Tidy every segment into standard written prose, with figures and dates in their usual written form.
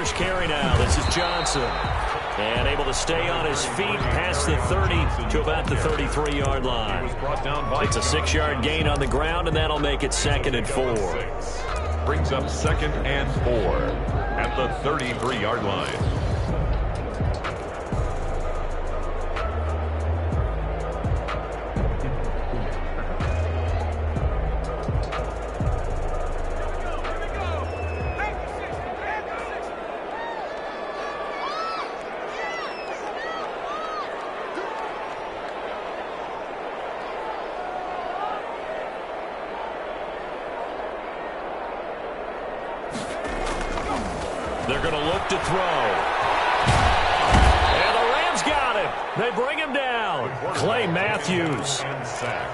first carry now. This is Johnson. And able to stay on his feet past the 30 to about the 33-yard line. It's a 6-yard gain on the ground, and that'll make it 2nd and 4. Brings up 2nd and 4 at the 33-yard line. They're going to look to throw. And the Rams got him. They bring him down. Clay Matthews.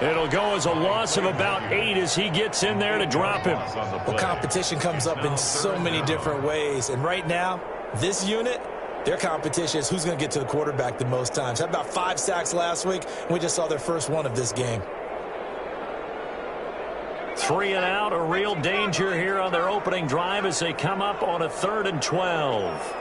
It'll go as a loss of about 8 as he gets in there to drop him. Well, competition comes up in so many different ways. And right now, this unit, their competition is who's going to get to the quarterback the most times. Had about 5 sacks last week, and we just saw their first one of this game. 3 and out, a real danger here on their opening drive as they come up on a 3rd and 12.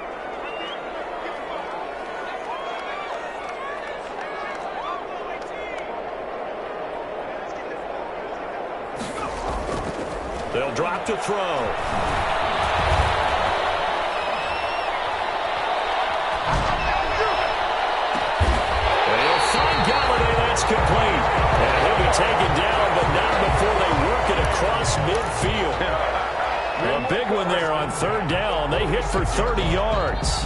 They'll drop to throw. And he'll find Galladay. That's complete. And he'll be taken down, but not before they work it across midfield. A big one there on 3rd down. They hit for 30 yards.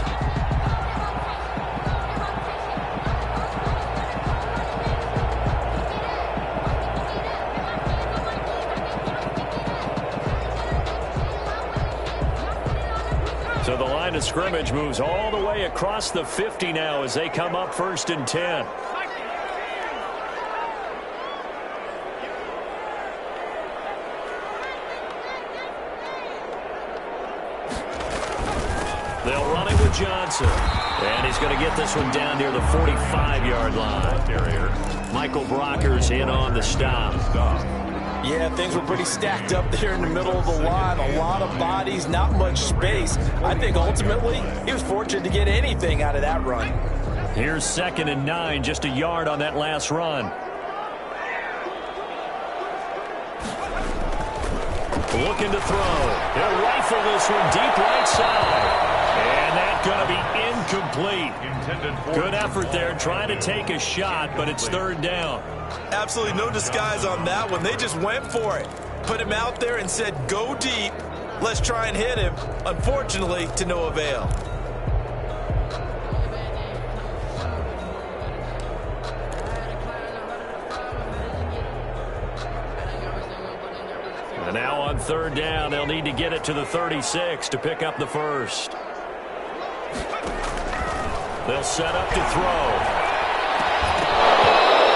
So the line of scrimmage moves all the way across the 50 now as they come up 1st and 10. They'll run it with Johnson. And he's going to get this one down near the 45-yard line. Michael Brockers in on the stop. Yeah, things were pretty stacked up there in the middle of the line. A lot of bodies, not much space. I think ultimately he was fortunate to get anything out of that run. Here's 2nd and 9, just a yard on that last run. Looking to throw. He'll rifle this one deep right side. And that's going to be incomplete. Good effort there trying to take a shot, but it's 3rd down. Absolutely no disguise on that one. They just went for it. Put him out there and said, go deep. Let's try and hit him. Unfortunately, to no avail. And now on 3rd down, they'll need to get it to the 36 to pick up the first. They'll set up to throw.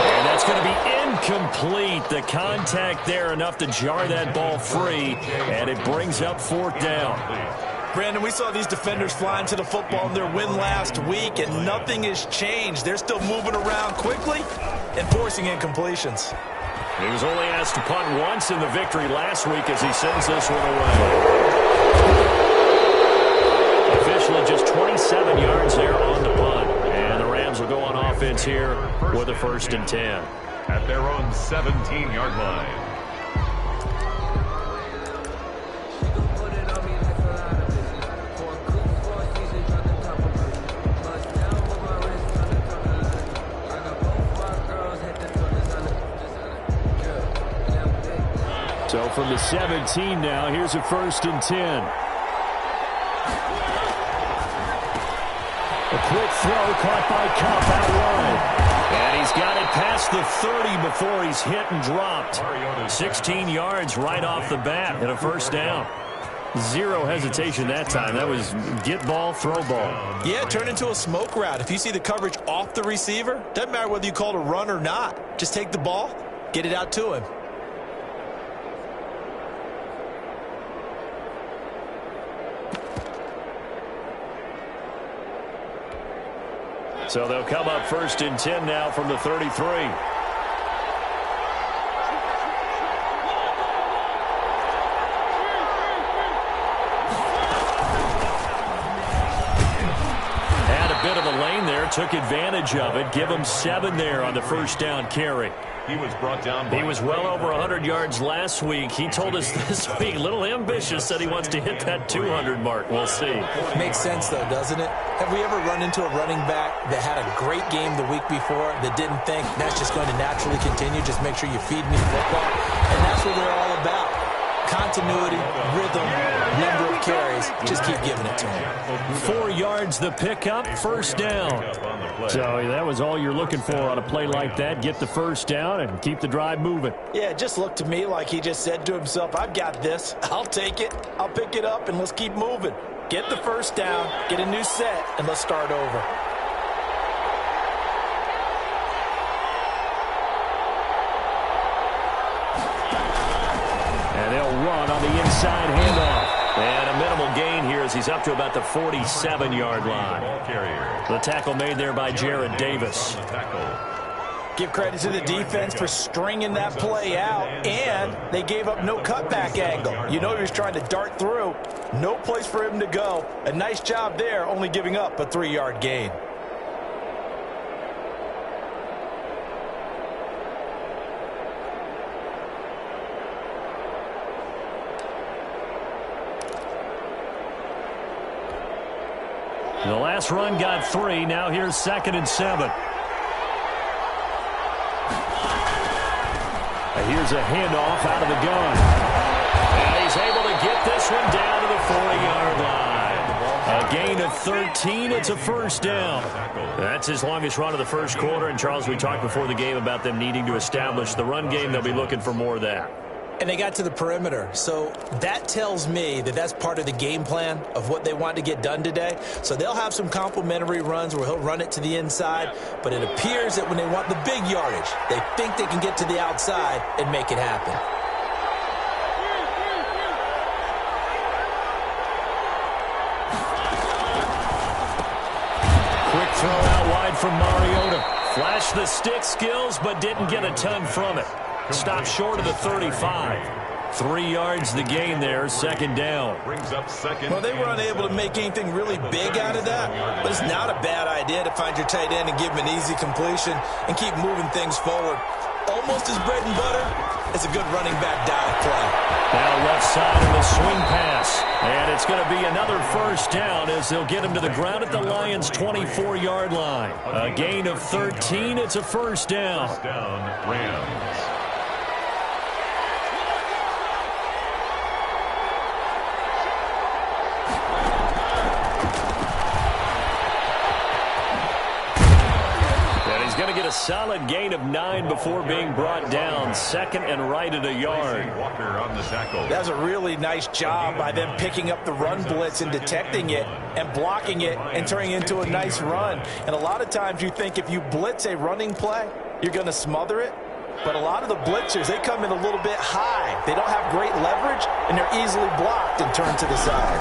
And that's going to be incomplete. The contact there enough to jar that ball free, and it brings up 4th down. Brandon, we saw these defenders flying to the football in their win last week, and nothing has changed. They're still moving around quickly and forcing incompletions. He was only asked to punt once in the victory last week as he sends this one away. Officially just 27 yards there on the punt. And the Rams will go on offense here with a 1st and 10. At their own 17-yard line. So from the 17 now, here's a 1st and 10. A quick throw caught by Kupp out wide. And he's got it past the 30 before he's hit and dropped. 16 yards right off the bat and a 1st down. Zero hesitation that time. That was get ball, throw ball. Yeah, it turned into a smoke route. If you see the coverage off the receiver, doesn't matter whether you call it a run or not. Just take the ball, get it out to him. So they'll come up 1st and 10 now from the 33. took advantage of it. Give him 7 there on the first down carry. He was brought down. He was well over 100 yards last week. He told us this week, a little ambitious, said he wants to hit that 200 mark. We'll see. Makes sense, though, doesn't it? Have we ever run into a running back that had a great game the week before that didn't think that's just going to naturally continue? Just make sure you feed me the football. And that's what they're all about. Continuity, rhythm, number of carries. Just keep giving it to him. 4 yards the pickup, first down. So that was all you're looking for on a play like that. Get the first down and keep the drive moving. Yeah, it just looked to me like he just said to himself, I've got this. I'll take it. I'll pick it up, and let's keep moving. Get the first down, get a new set, and let's start over. And they'll run on the inside handoff. And a minimal gain here as he's up to about the 47-yard line. The tackle made there by Jared Davis. Give credit to the defense for stringing that play out, and they gave up no cutback angle. You know he was trying to dart through. No place for him to go. A nice job there, only giving up a 3-yard gain. The last run got 3. Now here's 2nd and 7. Here's a handoff out of the gun. And he's able to get this one down to the 40-yard line. A gain of 13. It's a first down. That's his longest run of the first quarter. And, Charles, we talked before the game about them needing to establish the run game. They'll be looking for more of that. And they got to the perimeter. So that tells me that that's part of the game plan of what they want to get done today. So they'll have some complementary runs where he'll run it to the inside. But it appears that when they want the big yardage, they think they can get to the outside and make it happen. Quick throw out wide from Mariota. Flashed the stick skills, but didn't get a ton from it. Stopped short of the 35. 3 yards the gain there, 2nd down. Brings up 2nd. Well, they were unable to make anything really big out of that, but it's not a bad idea to find your tight end and give him an easy completion and keep moving things forward. Almost as bread and butter as a good running back dive play. Now left side of the swing pass. And it's going to be another first down as they'll get him to the ground at the Lions' 24-yard line. A gain of 13. It's a first down. First down, Rams. Going to get a solid gain of 9 before being brought down. 2nd and right at a yard. Walker on the tackle. That was a really nice job by them picking up the run blitz and detecting it and blocking it and turning it into a nice run. And a lot of times you think if you blitz a running play, you're going to smother it. But a lot of the blitzers, they come in a little bit high. They don't have great leverage, and they're easily blocked and turned to the side.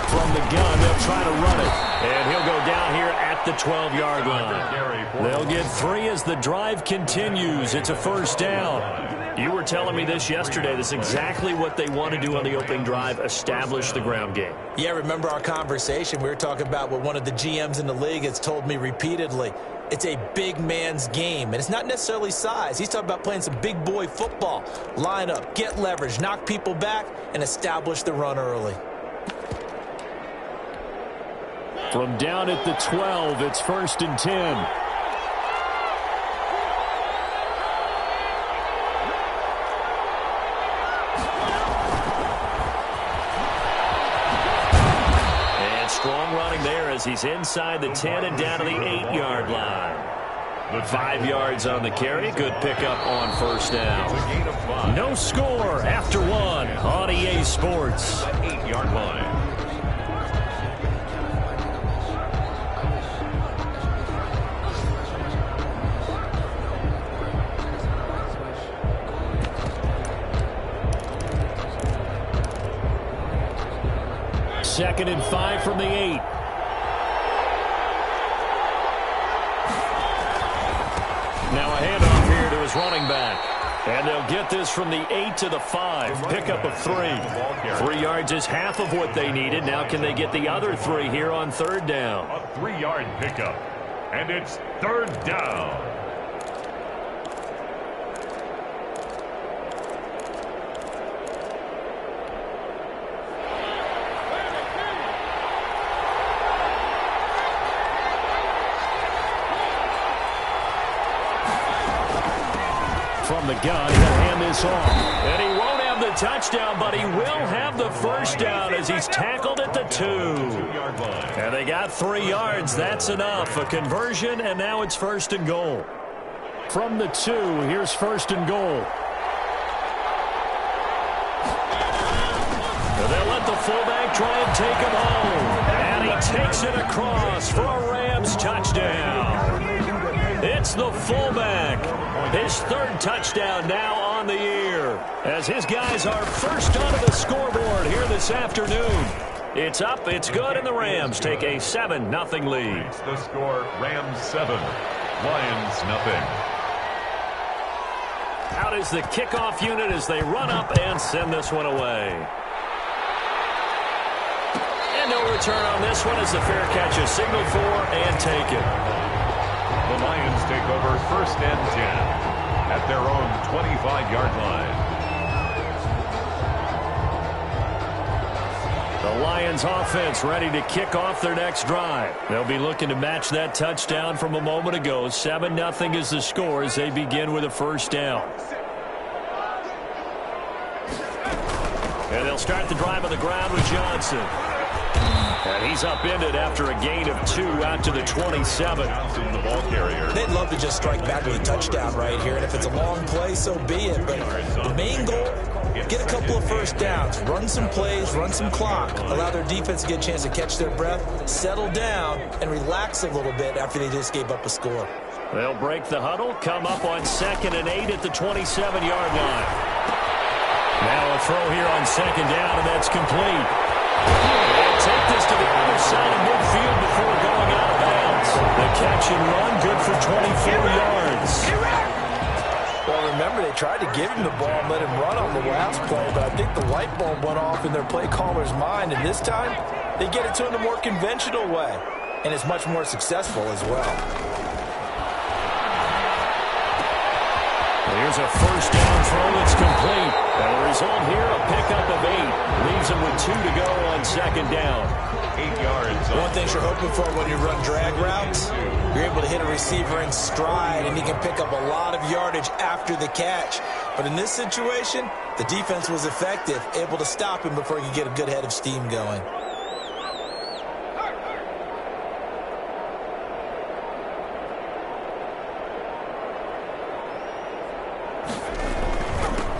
From the gun, they'll try to run it. And he'll go down here at the 12-yard line. They'll get 3 as the drive continues. It's a first down. You were telling me this yesterday. This is exactly what they want to do on the opening drive, establish the ground game. Yeah, remember our conversation? We were talking about what one of the GMs in the league has told me repeatedly. It's a big man's game, and it's not necessarily size. He's talking about playing some big boy football. Line up, get leverage, knock people back, and establish the run early. From down at the 12, it's 1st and 10. And strong running there as he's inside the 10 and down to the 8-yard line. 5 yards on the carry. Good pickup on first down. No score after 1 on EA Sports. 8-yard line. Second and 5 from the 8. Now a handoff here to his running back. And they'll get this from the 8 to the 5. Pickup of 3. 3 yards is half of what they needed. Now can they get the other 3 here on 3rd down? A 3-yard pickup. And it's third down. From the gun, he'll hand this off. And he won't have the touchdown, but he will have the first down as he's tackled at the 2. And they got 3 yards. That's enough. A conversion, and now it's first and goal. From the 2, here's first and goal. And they'll let the fullback try and take him home. And he takes it across for a Rams touchdown. It's the fullback. His 3rd touchdown now on the year, as his guys are first onto the scoreboard here this afternoon. It's up, it's good, and the Rams take a 7-0 lead. It's the score, Rams 7, Lions 0. Out is the kickoff unit as they run up and send this one away. And no return on this one as the fair catch is signaled for and taken. The Lions take over first and 10 at their own 25-yard line. The Lions offense ready to kick off their next drive. They'll be looking to match that touchdown from a moment ago. 7-0 is the score as they begin with a first down. And they'll start the drive on the ground with Johnson. And he's upended after a gain of 2 out to the 27. The ball carrier. They'd love to just strike back with a touchdown right here, and if it's a long play, so be it. But the main goal, get a couple of first downs, run some plays, run some clock, allow their defense to get a chance to catch their breath, settle down, and relax a little bit after they just gave up a score. They'll break the huddle, come up on 2nd and 8 at the 27-yard line. Now a throw here on 2nd down, and that's complete. They'll take this to the other side of midfield before going out of bounds. The catch and run, good for 24 yards. Well, remember, they tried to give him the ball and let him run on the last play, but I think the light bulb went off in their play caller's mind, and this time they get it to him the more conventional way, and it's much more successful as well. Here's a first down throw that's complete. And the result here, a pickup of 8. Leaves him with 2 to go on 2nd down. 8 yards. One thing you're hoping for when you run drag routes, you're able to hit a receiver in stride, and he can pick up a lot of yardage after the catch. But in this situation, the defense was effective, able to stop him before he could get a good head of steam going.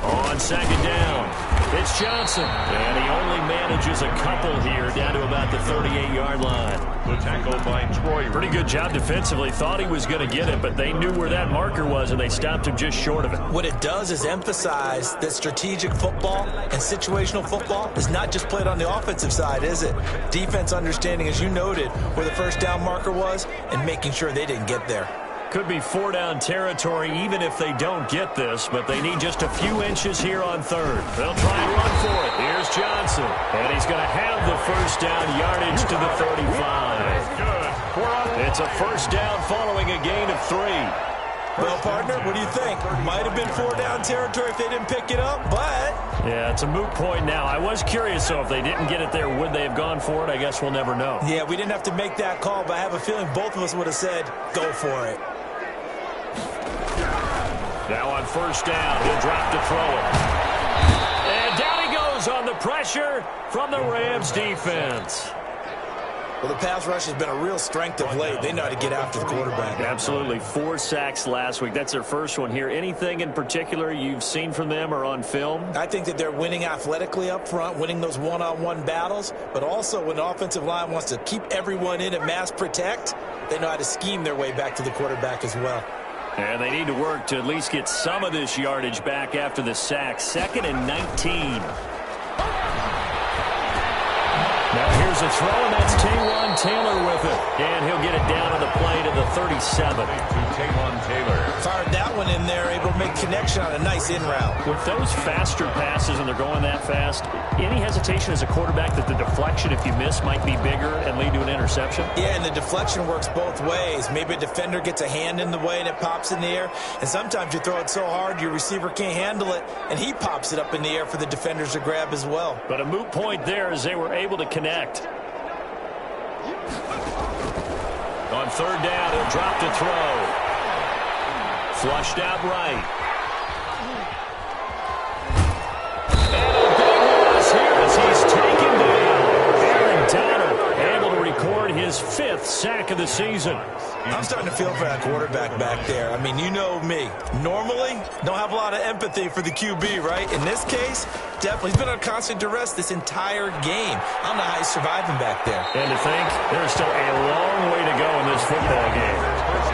On 2nd down, it's Johnson. And he only manages a couple here down to about the 38-yard line. The tackle by Troy. Pretty good job defensively. Thought he was going to get it, but they knew where that marker was, and they stopped him just short of it. What it does is emphasize that strategic football and situational football is not just played on the offensive side, is it? Defense understanding, as you noted, where the first down marker was and making sure they didn't get there. Could be 4-down territory even if they don't get this, but they need just a few inches here on 3rd. They'll try and run for it. Here's Johnson, and he's going to have the first down, yardage to the 35. It's a first down following a gain of 3. Well, partner, what do you think? Might have been 4-down territory if they didn't pick it up, but... Yeah, it's a moot point now. I was curious, so if they didn't get it there, would they have gone for it? I guess we'll never know. Yeah, we didn't have to make that call, but I have a feeling both of us would have said, go for it. Now on first down, he'll drop to throw it. And down he goes on the pressure from the Rams defense. Well, the pass rush has been a real strength of late. They know how to get after the quarterback. Absolutely. 4 sacks last week. That's their first one here. Anything in particular you've seen from them or on film? I think that they're winning athletically up front, winning those one-on-one battles, but also when the offensive line wants to keep everyone in and mass protect, they know how to scheme their way back to the quarterback as well. And they need to work to at least get some of this yardage back after the sack. 2nd and 19. Now here's a throw, and that's Taywan Taylor with it. And he'll get it down on the play to the 37. To Taywan Taylor. Fired that one in there, able to make connection on a nice in route. With those faster passes and they're going that fast, any hesitation as a quarterback that the deflection, if you miss, might be bigger and lead to an interception? Yeah, and the deflection works both ways. Maybe a defender gets a hand in the way and it pops in the air, and sometimes you throw it so hard your receiver can't handle it, and he pops it up in the air for the defenders to grab as well. But a moot point there as they were able to connect. On third down, he'll drop to throw. Flushed out right. And a big loss here as he's taken down. Aaron Donald able to record his 5th sack of the season. I'm starting to feel for that quarterback back there. I mean, you know me. Normally, don't have a lot of empathy for the QB, right? In this case, definitely. He's been on constant duress this entire game. I don't know how he's surviving back there. And to think, there's still a long way to go in this football game.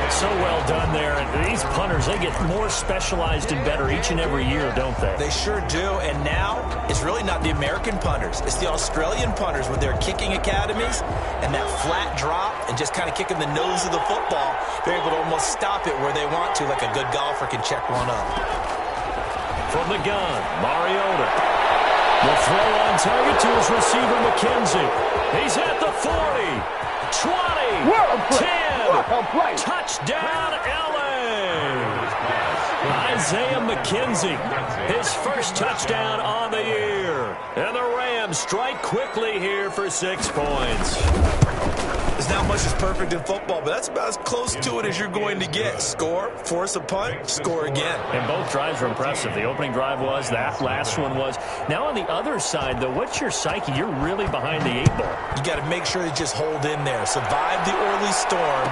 So well done there. And these punters, they get more specialized and better each and every year, don't they? They sure do. And now, it's really not the American punters. It's the Australian punters with their kicking academies and that flat drop and just kind of kicking the nose of the football. They're able to almost stop it where they want to, like a good golfer can check one up. From the gun, Mariota. The throw on target to his receiver, McKenzie. He's at the 40, 20, 10. Touchdown, LA! Isaiah McKenzie, his first touchdown on the year. And the Rams strike quickly here for 6 points. There's not much that's perfect in football, but that's about as close to it as you're going to get. Score, force a punt, score again. And both drives were impressive. The opening drive was, that last one was. Now on the other side, though, what's your psyche? You're really behind the 8 ball. You got to make sure to just hold in there. Survive the early storm,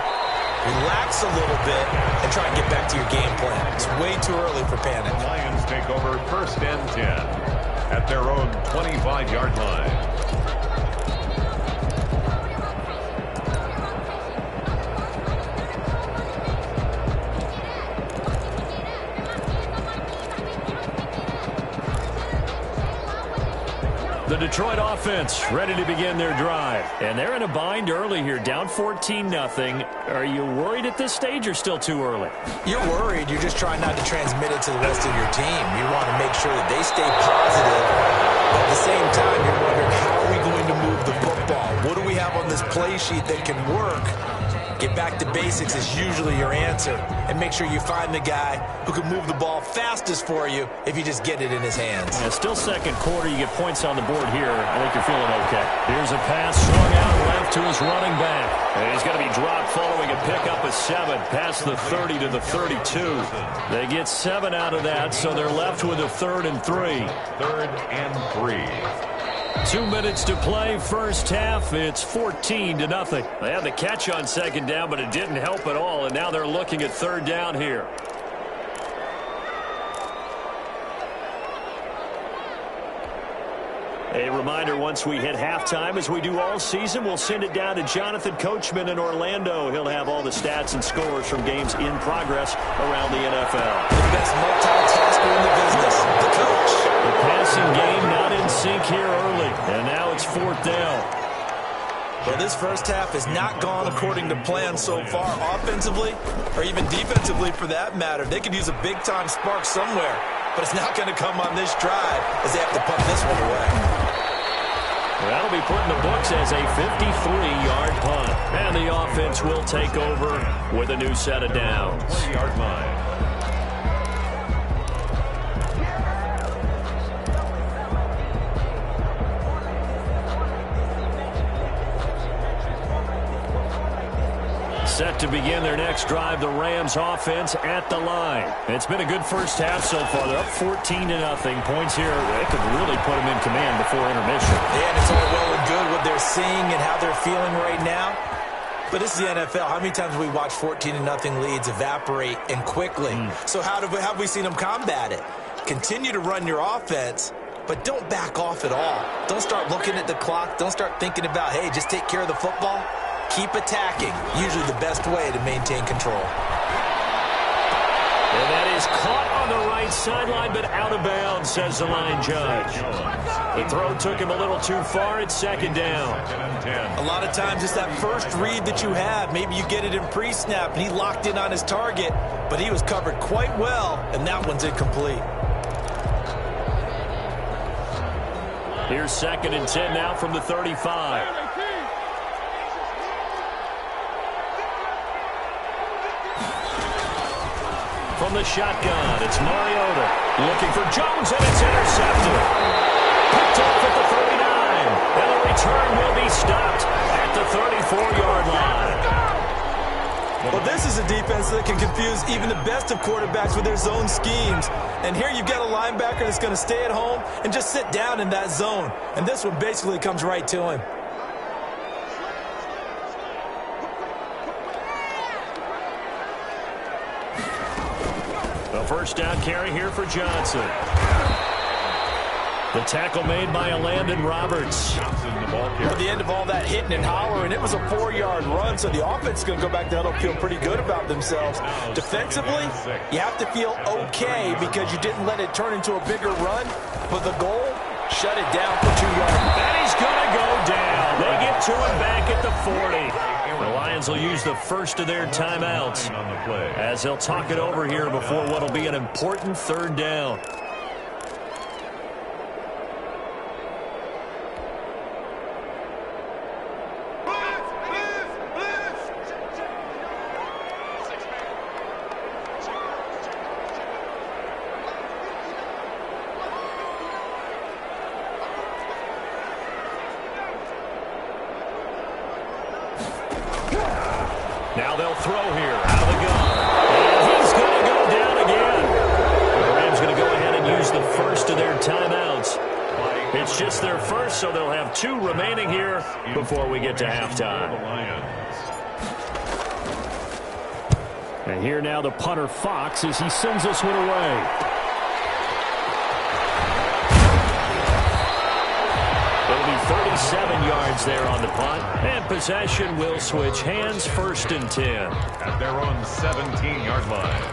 relax a little bit, and try and get back to your game plan. It's way too early for panic. Lions take over 1st and 10 at their own 25-yard line. The Detroit offense ready to begin their drive. And they're in a bind early here, down 14-0. Are you worried at this stage or still too early? You're worried. You're just trying not to transmit it to the rest of your team. You want to make sure that they stay positive. At the same time, you're wondering, how are we going to move the football? What do we have on this play sheet that can work? Get back to basics is usually your answer. And make sure you find the guy who can move the ball fastest for you if you just get it in his hands. Yeah, still second quarter. You get points on the board here. I think you're feeling okay. Here's a pass swung out left to his running back. And he's going to be dropped following a pickup of 7 past the 30 to the 32. They get 7 out of that, so they're left with a 3rd and 3. 3rd and 3. 2 minutes to play, first half. It's 14-0. They had the catch on second down, but it didn't help at all, and now they're looking at 3rd down here. A reminder, once we hit halftime, as we do all season, we'll send it down to Jonathan Coachman in Orlando. He'll have all the stats and scores from games in progress around the NFL. The best multitasker in the business, the coach. The passing game not in sync here early, and now it's 4th down. Well, this first half has not gone according to plan so far, offensively or even defensively for that matter. They could use a big-time spark somewhere, but it's not going to come on this drive as they have to punt this one away. That'll be put in the books as a 53-yard punt. And the offense will take over with a new set of downs. 20-yard line. Set to begin their next drive, the Rams offense at the line. It's been a good first half so far. They're up 14-0. Points here, they could really put them in command before intermission. Yeah, and it's all well and good what they're seeing and how they're feeling right now. But this is the NFL. How many times have we watched 14-0 leads evaporate and quickly? So how have we seen them combat it? Continue to run your offense, but don't back off at all. Don't start looking at the clock. Don't start thinking about, hey, just take care of the football. Keep attacking. Usually the best way to maintain control. And that is caught on the right right sideline, but out of bounds, says the line judge. The throw took him a little too far. It's second down. A lot of times it's that first read that you have. Maybe you get it in pre-snap, and he locked in on his target, but he was covered quite well, and that one's incomplete. Here's 2nd and 10 now from the 35. From the shotgun, it's Mariota looking for Jones, and it's intercepted. Picked off at the 39, and the return will be stopped at the 34-yard line. Well, this is a defense that can confuse even the best of quarterbacks with their zone schemes. And here you've got a linebacker that's going to stay at home and just sit down in that zone. And this one basically comes right to him. The first down carry here for Johnson. The tackle made by Landon Roberts. At the end of all that hitting and hollering, it was a 4-yard run, so the offense is going to go back to huddle, feel pretty good about themselves. Defensively, you have to feel okay because you didn't let it turn into a bigger run, but the goal, shut it down for 2 yards. And he's going to go down. They get to him back at the 40. The Lions will use the first of their timeouts as they'll talk it over here before what will be an important 3rd down. Now they'll throw here out of the gun. And he's going to go down again. The Rams going to go ahead and use the first of their timeouts. It's just their first, so they'll have 2 remaining here before we get to halftime. And here now the punter Fox as he sends this one away. It'll be 37 yards there on the punt. And possession will switch hands, 1st and 10. At their own 17-yard line.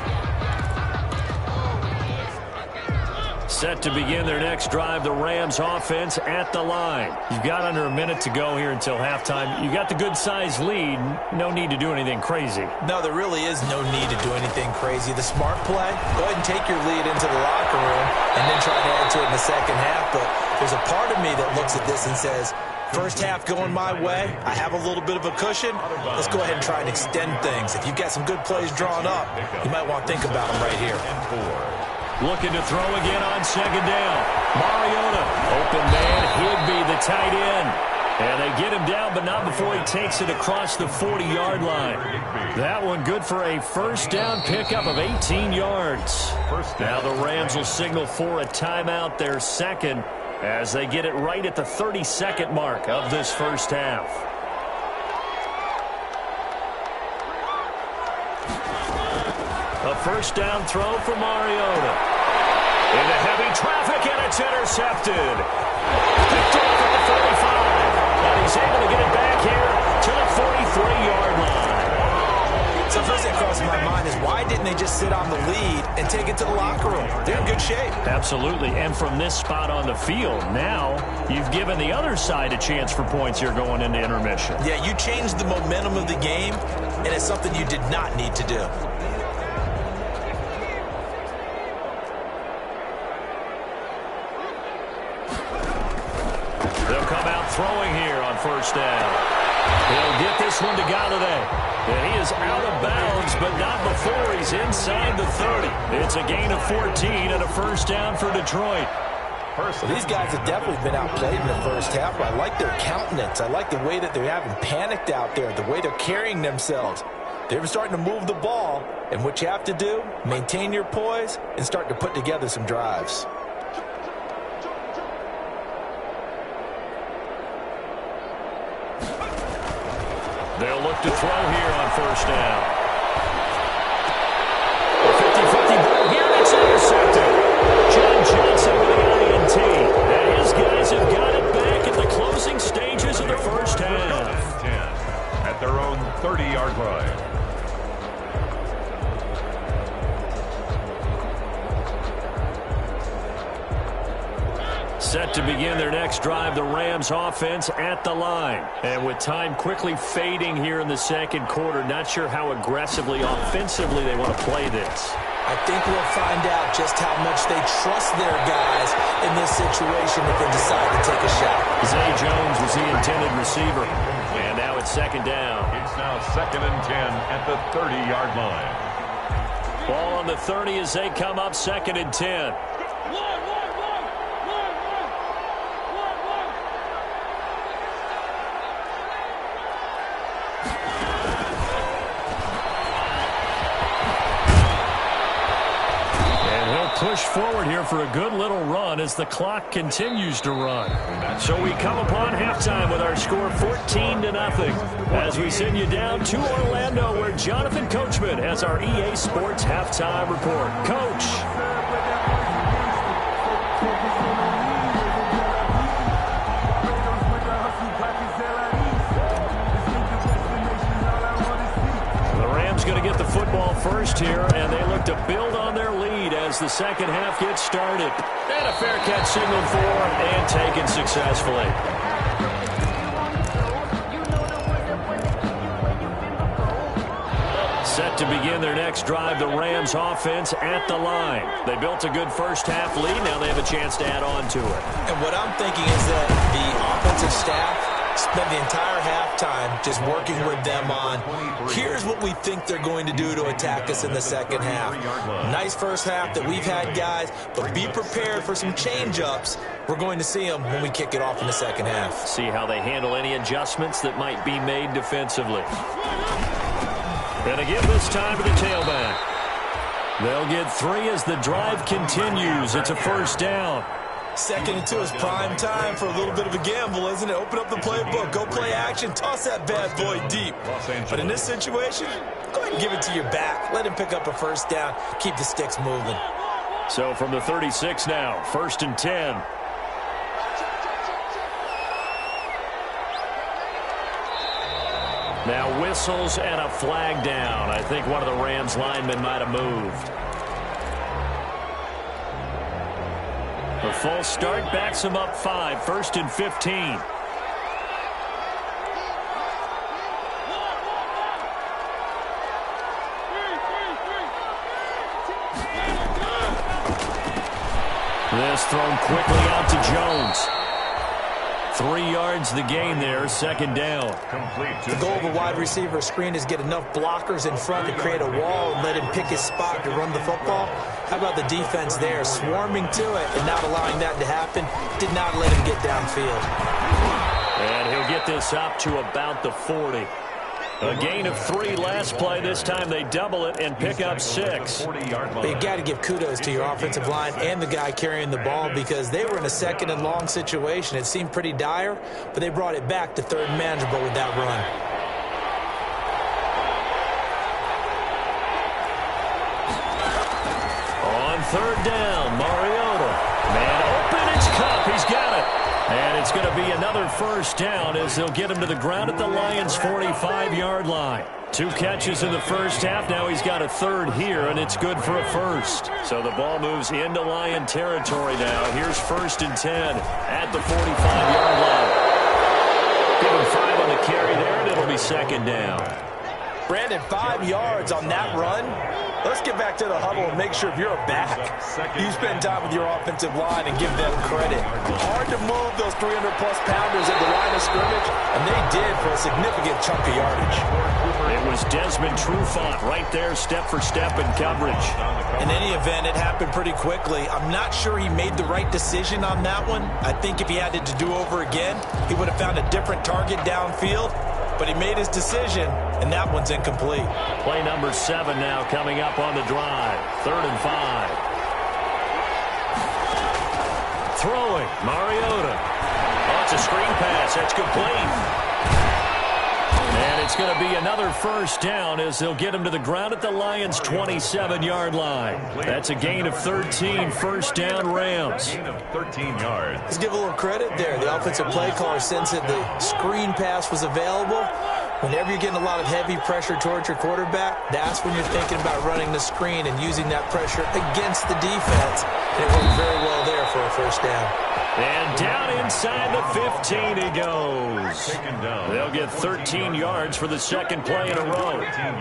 Set to begin their next drive, the Rams offense at the line. You've got under a minute to go here until halftime. You got the good-sized lead. No need to do anything crazy. No, there really is no need to do anything crazy. The smart play, go ahead and take your lead into the locker room and then try to add to it in the second half. But there's a part of me that looks at this and says, first half going my way, I have a little bit of a cushion. Let's go ahead and try and extend things. If you've got some good plays drawn up, you might want to think about them right here. Looking to throw again on 2nd down. Mariota, open man, Higbee, the tight end. And they get him down, but not before he takes it across the 40-yard line. That one good for a first down pickup of 18 yards. Now the Rams will signal for a timeout, their 2nd, as they get it right at the 30-second mark of this first half. A first down throw for Mariota. Into heavy traffic, and it's intercepted. Picked off at the 35. And he's able to get it back here to the 43-yard line. So first thing crossing my mind is why didn't they just sit on the lead and take it to the locker room? They're in good shape. Absolutely. And from this spot on the field, now you've given the other side a chance for points here going into intermission. Yeah, you changed the momentum of the game, and it's something you did not need to do. They'll come out throwing here on first down. He'll get this one to Golladay. And he is out of bounds, but not before he's inside the 30. It's a gain of 14 and a first down for Detroit. Well, these guys have definitely been outplayed in the first half, but I like their countenance. I like the way that they haven't panicked out there, the way they're carrying themselves. They're starting to move the ball, and what you have to do, maintain your poise and start to put together some drives. They'll look to throw here on first down. A 50-50 ball here, and it's intercepted. John Johnson with the INT. And his guys have got it back at the closing stages of the first half. 10 at their own 30-yard line. Set to begin their next drive, the Rams offense at the line. And with time quickly fading here in the second quarter, not sure how aggressively, offensively they want to play this. I think we'll find out just how much they trust their guys in this situation if they decide to take a shot. Zay Jones was the intended receiver. And now it's second down. It's now 2nd and 10 at the 30-yard line. Ball on the 30 as they come up 2nd and 10. Push forward here for a good little run as the clock continues to run. So we come upon halftime with our score 14-0 as we send you down to Orlando where Jonathan Coachman has our EA Sports halftime report. Coach. Going to get the football first here, and they look to build on their lead as the second half gets started. And a fair catch signaled for and taken successfully. Set to begin their next drive, the Rams offense at the line. They built a good first half lead. Now they have a chance to add on to it. And what I'm thinking is that the offensive staff spent the entire halftime just working with them on, here's what we think they're going to do to attack us in the second half. Nice first half that we've had, guys, but be prepared for some change-ups. We're going to see them when we kick it off in the second half. See how they handle any adjustments that might be made defensively. And again this time to the tailback. They'll get 3 as the drive continues. It's a first down. 2nd and 2 is prime time for a little bit of a gamble, isn't it? Open up the playbook, go play action, toss that bad boy deep. But in this situation, go ahead and give it to your back. Let him pick up a first down. Keep the sticks moving. So from the 36 now, 1st and 10. Now whistles and a flag down. I think one of the Rams linemen might have moved. The false start backs him up 5, 1st and 15. This thrown quickly out to Jones. 3 yards the gain there, 2nd down. The goal of a wide receiver screen is get enough blockers in front to create a wall and let him pick his spot to run the football. How about the defense there, swarming to it and not allowing that to happen? Did not let him get downfield. And he'll get this up to about the 40. A gain of 3 last play. This time they double it and pick up 6. But you got to give kudos to your offensive line and the guy carrying the ball because they were in a 2nd and long situation. It seemed pretty dire, but they brought it back to 3rd and manageable with that run. On 3rd down, Mariota. Man open, it's Kupp. He's got it. And it's going to be another first down as they'll get him to the ground at the Lions' 45-yard line. 2 catches in the first half. Now he's got a 3rd here, and it's good for a first. So the ball moves into Lion territory now. Here's 1st and 10 at the 45-yard line. Give him 5 on the carry there, and it'll be 2nd down. Brandon, 5 yards on that run. Let's get back to the huddle and make sure if you're a back, you spend time with your offensive line and give them credit. Hard to move those 300-plus pounders at the line of scrimmage, and they did for a significant chunk of yardage. It was Desmond Trufant right there, step for step in coverage. In any event, it happened pretty quickly. I'm not sure he made the right decision on that one. I think if he had it to do over again, he would have found a different target downfield. But he made his decision, and that one's incomplete. Play number 7 now coming up on the drive. 3rd and 5. Throwing, Mariota. Oh, it's a screen pass. That's complete. And it's going to be another first down as they'll get him to the ground at the Lions' 27-yard line. That's a gain of 13, first down Rams. Gain of 13 yards. Let's give a little credit there. The offensive play caller sensed that the screen pass was available. Whenever you're getting a lot of heavy pressure towards your quarterback, that's when you're thinking about running the screen and using that pressure against the defense. And it worked very well there for a first down. And down inside the 15 he goes. They'll get 13 yards for the second play in a row.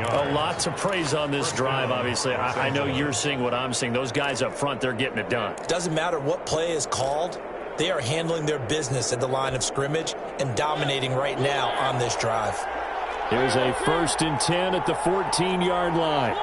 A lot to praise on this drive, obviously. I know you're seeing what I'm seeing. Those guys up front, they're getting it done. Doesn't matter what play is called. They are handling their business at the line of scrimmage and dominating right now on this drive. Here's a 1st and 10 at the 14-yard line.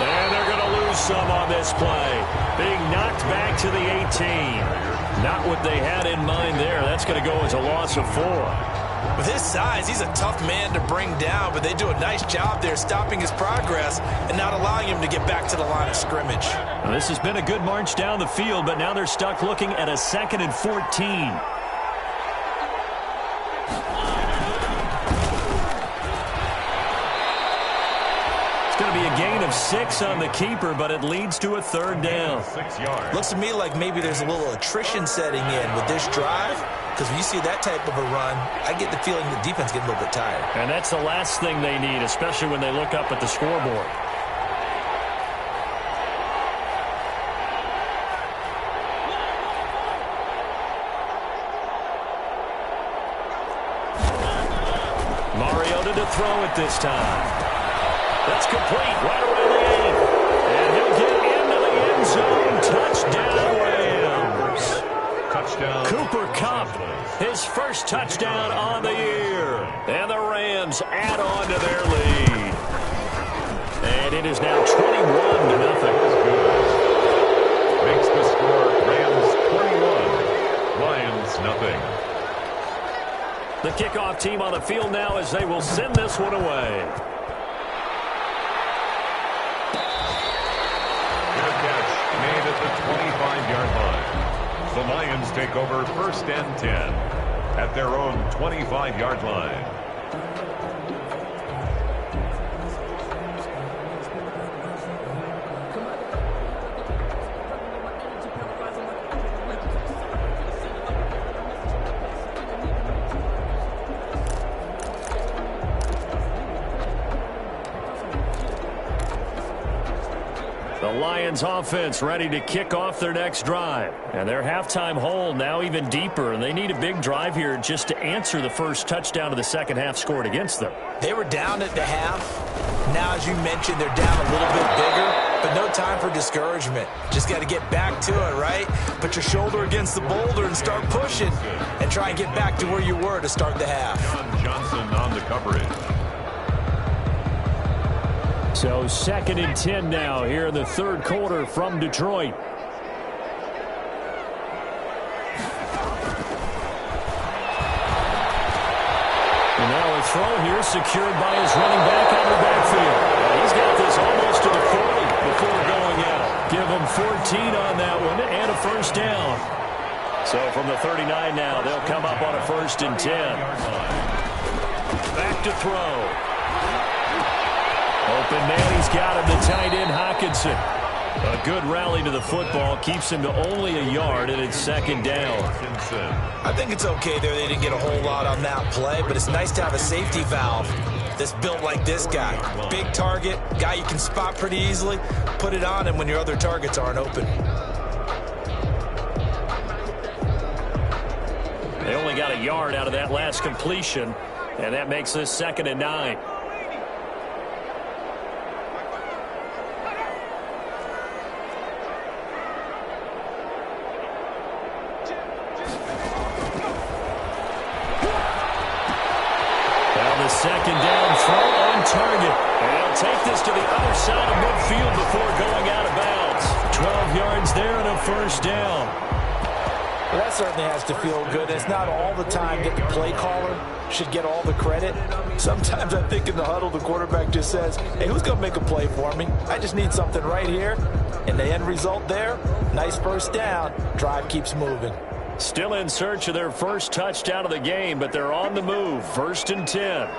And they're going to lose some on this play. Being knocked back to the 18. Not what they had in mind there. That's going to go as a loss of 4. With his size, he's a tough man to bring down, but they do a nice job there stopping his progress and not allowing him to get back to the line of scrimmage. Now, this has been a good march down the field, but now they're stuck looking at a 2nd and 14. It's going to be a gain of 6 on the keeper, but it leads to a 3rd down. 6 yards. Looks to me like maybe there's a little attrition setting in with this drive, because when you see that type of a run, I get the feeling the defense getting a little bit tired. And that's the last thing they need, especially when they look up at the scoreboard. Mariota to throw it this time. That's complete right away to the 8. And he'll get into the end zone. Touchdown, Rams. Touchdown. Cooper Kupp, his first touchdown on the year. And the Rams add on to their lead. And it is now 21-0. Makes the score Rams 21, Lions nothing. The kickoff team on the field now as they will send this one away. Good catch made at the 25-yard line. The Lions take over 1st and 10 at their own 25-yard line. The Lions offense ready to kick off their next drive. And their halftime hole now even deeper. And they need a big drive here just to answer the first touchdown of the second half scored against them. They were down at the half. Now, as you mentioned, they're down a little bit bigger, but no time for discouragement. Just got to get back to it, right? Put your shoulder against the boulder and start pushing and try and get back to where you were to start the half. John Johnson on the coverage. So 2nd and 10 now here in the 3rd quarter from Detroit. And now a throw here secured by his running back out of the backfield. He's got this almost to the 40 before going out. Give him 14 on that one and a first down. So from the 39 now, they'll come up on a 1st and 10. Back to throw. Open man, he's got him, the tight end, Hockenson. A good rally to the football, keeps him to only a yard, and it's 2nd down. I think it's okay there. They didn't get a whole lot on that play, but it's nice to have a safety valve that's built like this guy. Big target, guy you can spot pretty easily. Put it on him when your other targets aren't open. They only got a yard out of that last completion, and that makes this 2nd and 9. Second down throw on target. And he'll take this to the other side of midfield before going out of bounds. 12 yards there and a first down. Well, that certainly has to feel good. It's not all the time that the play caller should get all the credit. Sometimes I think in the huddle, the quarterback just says, hey, who's going to make a play for me? I just need something right here. And the end result there, nice first down. Drive keeps moving. Still in search of their first touchdown of the game, but they're on the move. 1st and 10.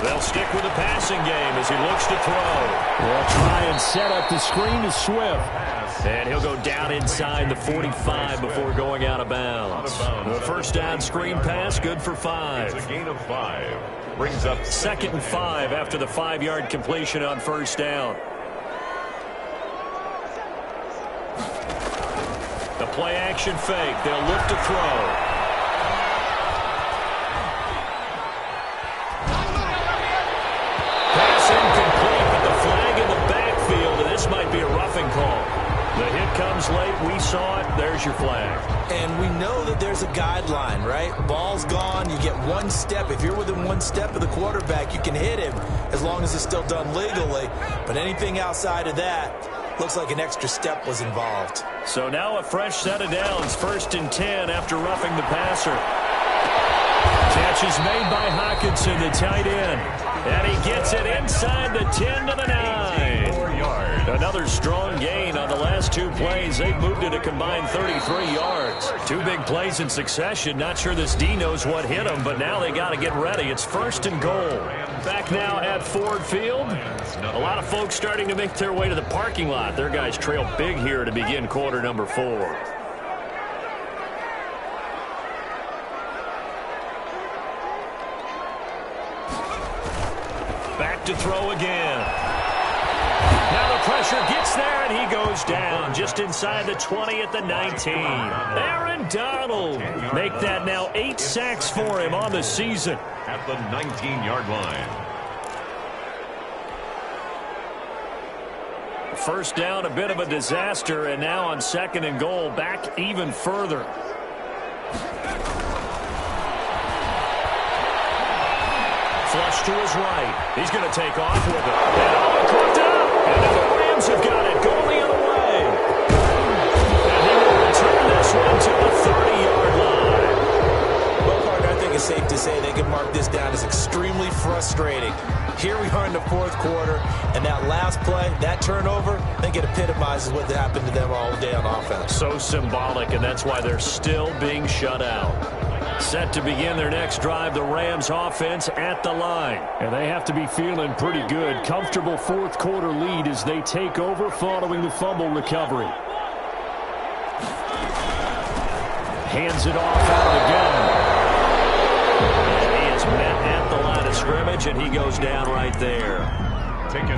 They'll stick with the passing game as he looks to throw. They'll try and set up the screen to Swift. And he'll go down inside the 45 before going out of bounds. The first down screen pass, good for 5. It's a gain of 5. Brings up 2nd and 5 after the 5-yard completion on first down. The play action fake. They'll look to throw. Incomplete, but the flag in the backfield, and this might be a roughing call. The hit comes late. We saw it. There's your flag. And we know that there's a guideline, right? Ball's gone. You get 1 step. If you're within 1 step of the quarterback, you can hit him as long as it's still done legally. But anything outside of that, looks like an extra step was involved. So now a fresh set of downs. 1st and 10 after roughing the passer. Catch is made by Hockenson, the tight end. And he gets it inside the 10 to the 9. Another strong gain on the last 2 plays. They've moved it a combined 33 yards. 2 big plays in succession. Not sure this D knows what hit him, but now they got to get ready. It's 1st and goal. Back now at Ford Field. A lot of folks starting to make their way to the parking lot. Their guys trail big here to begin quarter number 4. Back to throw again. Now the pressure gets there, and he goes down just inside the 20 at the 19. Aaron Donald make that now 8 sacks for him on the season. At the 19-yard line. First down, a bit of a disaster, and now on 2nd and goal, back even further. Flush to his right. He's going to take off with it. And all caught up. And now the Rams have got it going the other way. And he will return this one to the 30-yard line. Well, partner, I think it's safe to say they can mark this down as extremely frustrating. Here we are in the 4th quarter, and that last play, that turnover, I think it epitomizes what happened to them all day on offense. So symbolic, and that's why they're still being shut out. Set to begin their next drive, the Rams offense at the line. And they have to be feeling pretty good. Comfortable 4th quarter lead as they take over following the fumble recovery. Hands it off out of the gun. And he is met at the line of scrimmage, and he goes down right there.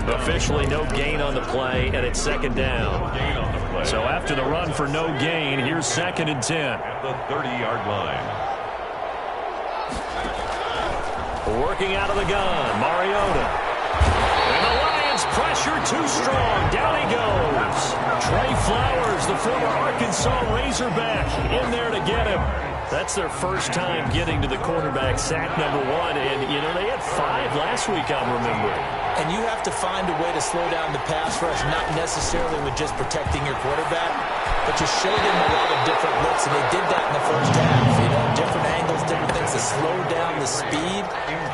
Officially no gain on the play, and it's 2nd down. So after the run for no gain, here's 2nd and 10. At the 30-yard line. Working out of the gun, Mariota. And the Lions pressure too strong. Down he goes. Trey Flowers, the former Arkansas Razorback, in there to get him. That's their first time getting to the quarterback, sack number 1. And, you know, they had 5 last week, I'm remembering. And you have to find a way to slow down the pass rush, not necessarily with just protecting your quarterback, but just show them a lot of different looks, and they did that in the first half. You know, different angles, different things to slow down the speed.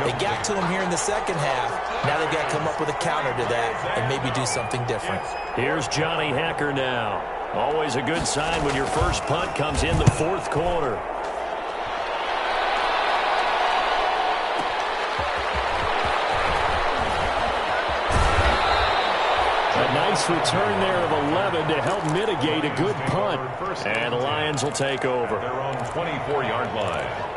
They got to him here in the 2nd half. Now they've got to come up with a counter to that and maybe do something different. Here's Johnny Hacker now. Always a good sign when your first punt comes in the 4th quarter. A nice return there of 11 to help mitigate a good punt. And the Lions will take over. Their own 24-yard line.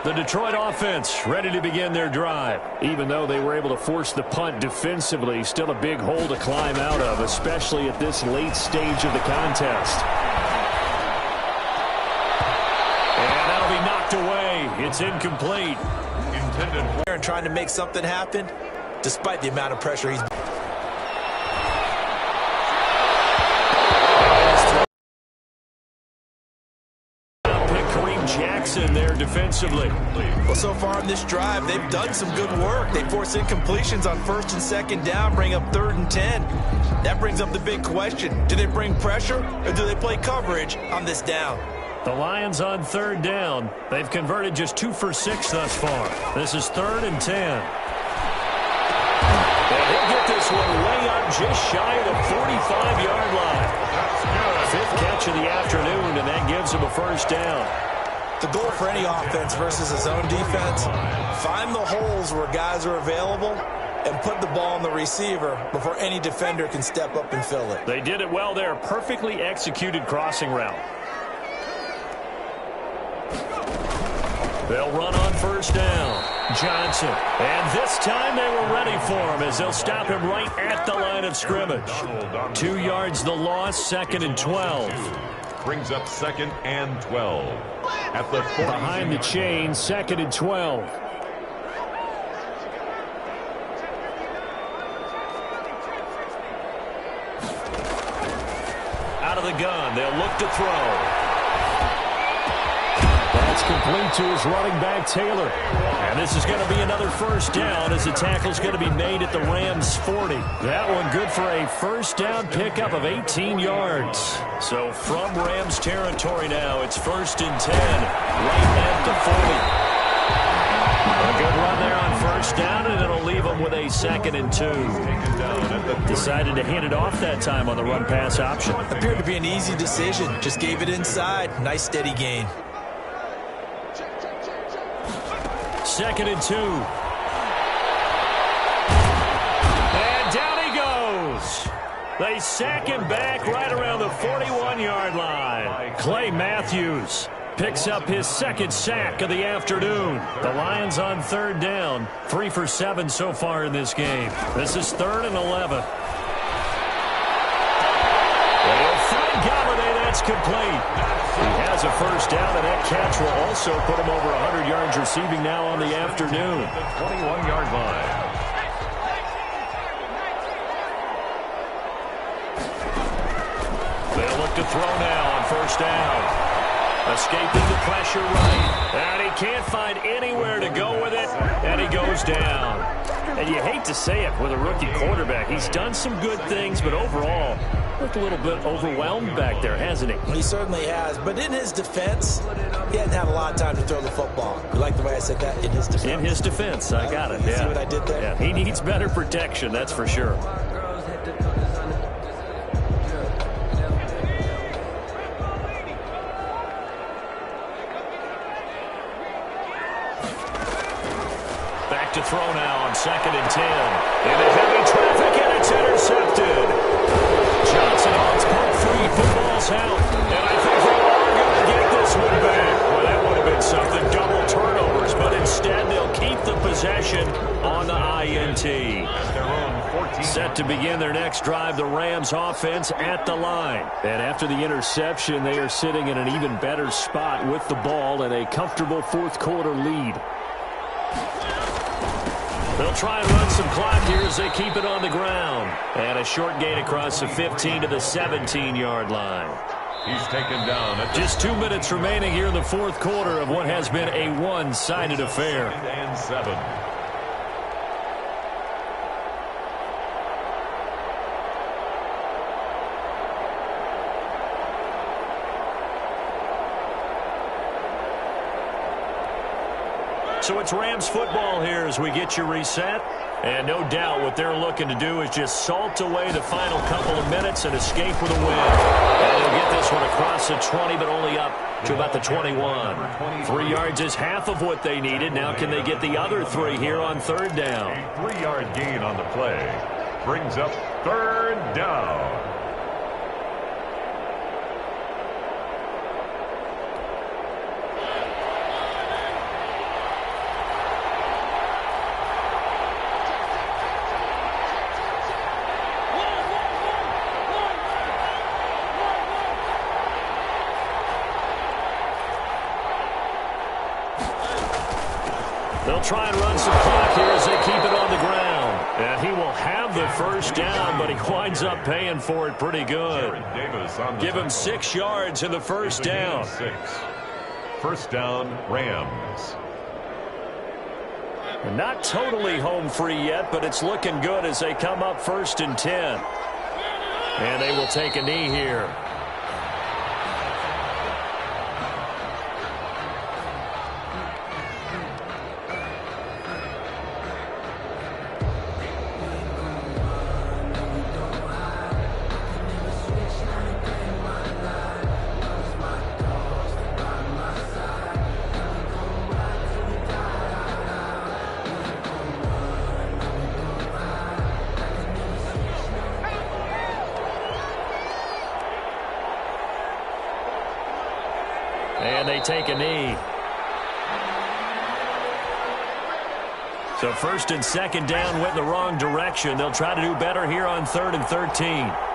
The Detroit offense ready to begin their drive. Even though they were able to force the punt defensively, still a big hole to climb out of, especially at this late stage of the contest. And that'll be knocked away. It's incomplete. Intended And trying to make something happen, despite the amount of pressure he's Jackson there defensively. Well, so far in this drive, they've done some good work. They force incompletions on 1st and 2nd down, bring up 3rd and 10. That brings up the big question. Do they bring pressure or do they play coverage on this down? The Lions on 3rd down. They've converted just 2 for 6 thus far. This is 3rd and 10. And he'll get this one way up just shy of the 45-yard line. 5th catch of the afternoon, and that gives him a first down. The goal for any offense versus a zone defense, find the holes where guys are available and put the ball on the receiver before any defender can step up and fill it. They did it well there. Perfectly executed crossing route. They'll run on first down. Johnson. And this time they were ready for him as they'll stop him right at the line of scrimmage. 2 yards the loss, 2nd and 12. Brings up 2nd and 12. At the 40. Behind the chain, 2nd and 12. Out of the gun, they'll look to throw. That's complete to his running back, Taylor. And this is going to be another first down as the tackle's going to be made at the Rams' 40. That one good for a first down pickup of 18 yards. So from Rams territory now, it's 1st and 10, right at the 40. A good run there on first down, and it'll leave them with a 2nd and 2. Decided to hand it off that time on the run-pass option. Appeared to be an easy decision. Just gave it inside. Nice steady gain. 2nd and 2. And down he goes. They sack him back right around the 41-yard line. Clay Matthews picks up his 2nd sack of the afternoon. The Lions on 3rd down. 3 for 7 so far in this game. This is 3rd and 11. They'll find Galladay. That's complete. He has a first down, and that catch will also put him over 100 yards receiving now on the afternoon. The 21-yard line. They'll look to throw now on first down. Escaping the pressure right. And he can't find anywhere to go with it, and he goes down. And you hate to say it with a rookie quarterback. He's done some good things, but overall, looked a little bit overwhelmed back there, hasn't he? He certainly has, but in his defense, he hadn't had a lot of time to throw the football. You like the way I said that? In his defense. In his defense, I got it. Yeah. See what I did there? Yeah, he needs better protection, that's for sure. Back to throw now on 2nd and 10. Into heavy traffic, and it's intercepted. Johnson on free, football's out, and I think they are going to get this one back. Well, that would have been something, double turnovers, but instead they'll keep the possession on the INT. Set to begin their next drive, the Rams offense at the line. And after the interception, they are sitting in an even better spot with the ball and a comfortable 4th quarter lead. They'll try and run some clock here as they keep it on the ground. And a short gain across the 15 to the 17-yard line. He's taken down. Just 2 minutes remaining here in the 4th quarter of what has been a one-sided affair. 2nd and 7. So it's Rams football here as we get you reset. And no doubt what they're looking to do is just salt away the final couple of minutes and escape with a win. And they'll get this one across the 20, but only up to about the 21. 3 yards is half of what they needed. Now can they get the other 3 here on 3rd down? A 3-yard gain on the play. Brings up 3rd down. They'll try and run some clock here as they keep it on the ground. And he will have the first down, but he winds up paying for it pretty good. Give him 6 yards in the first down. 6. First down, Rams. And not totally home free yet, but it's looking good as they come up 1st and 10. And they will take a knee here. And they take a knee. So first and second down went in the wrong direction. They'll try to do better here on 3rd and 13.